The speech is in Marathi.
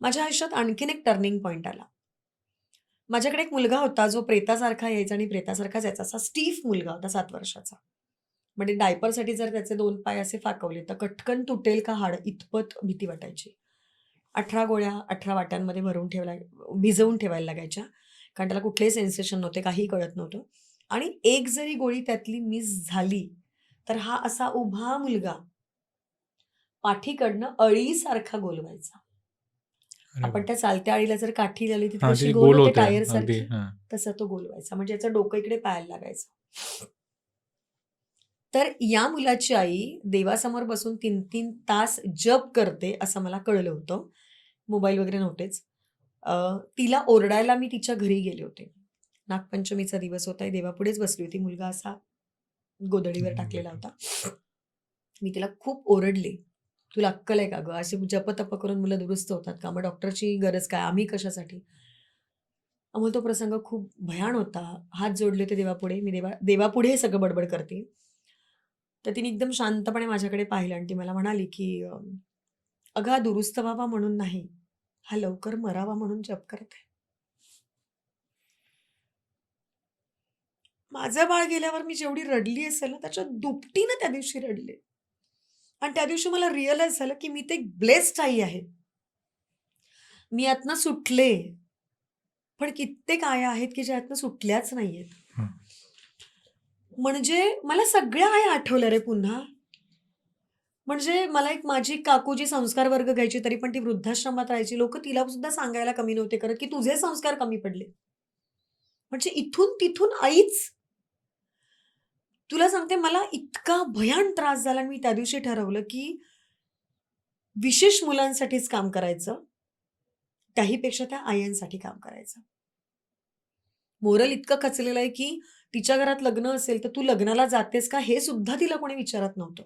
माझ्या आयुष्यात आणखीन एक टर्निंग पॉइंट आला. माझ्याकडे एक मुलगा होता जो प्रेतासारखा यायचा आणि प्रेतासारखा जायचा. असा स्टिफ मुलगा होता 7 वर्षाचा. म्हणजे डायपरसाठी जर त्याचे 2 पाय असे फाकवले तर कटकन तुटेल का हाड इतपत भीती वाटायची. 18 गोळ्या 18 वाट्यांमध्ये भिजवून ठेवायला लागायच्या. कारण त्याला कुठलेही सेन्सेशन नव्हते, काहीही कळत नव्हतं. आणि एक जरी गोळी त्यातली मिस झाली, तर हा असा उभा मुलगा पाठीकडनं अळीसारखा गोल व्हायचा. अरे आपण वाह! त्या चालत्या अळीला जर काठी लावली ती हां, कशी ते गोल गोल होते होते. अगदी. टायरसारखी, हां. तसा तो गोल व्हायचा. म्हणजे याचं डोकं इकडे पायाला लागायचं. तर या मुलाची आई देवासमोर बसून 3-3 तास जप करते असं मला कळलं होतं. मोबाईल वगैरे नव्हतेच. अ, तिला ओरडायला मी तिच्या घरी गेले होते. नागपंचमीचा दिवस होता. देवापुढेच बसली होती. मुलगा असा गोधडीवर टाकलेला होता. मी तिला खूप ओरडले. "तुला अक्कल आहे का गं? अशी जप-तप करून मुलं दुरुस्त होतात का? मग डॉक्टरची गरज काय? आम्ही कशासाठी?" अहो, तो प्रसंग खूप भयाण होता. हात जोडले होते देवापुढे. मी देवापुढे हे सगळं बडबड करते. तर तिने एकदम शांतपणे माझ्याकडे पाहिलं आणि ती मला म्हणाली, की "अगं, हा दुरुस्त व्हावा म्हणून नाही, हा लवकर मरावा म्हणून जप करत आहे." माझं बाळ गेल्यावर मी जेवढी रडली असेल ना, त्याच्या दुपटीनं त्या दिवशी रडले. आणि त्या दिवशी मला रिअलाईज झालं, की मी ते एक ब्लेस्ड आई आहे. मी यातनं सुटले. पण कित्येक आया आहेत, की ज्या यातनं सुटल्याच नाहीयेत. हं. म्हणजे मला सगळ्या आया आठवल्या रे पुन्हा. म्हणजे मला एक माझी काकू जी संस्कार वर्ग घ्यायची, तरी पण ती वृद्धाश्रमात राहायची. लोकं तिला सुद्धा सांगायला कमी नव्हते करत, की तुझे संस्कार कमी पडले. म्हणजे इथून तिथून आईच. तुला सांगते मला इतका भयान त्रास झाला आणि मी त्या दिवशी ठरवलं, की विशेष मुलांसाठीच काम करायचं. त्याहीपेक्षा त्या आयांसाठी काम करायचं. मोरल इतकं खचलेलं आहे, की तिच्या घरात लग्न असेल, तर तू लग्नाला जातेस का? हे सुद्धा तिला कोणी विचारत नव्हतं.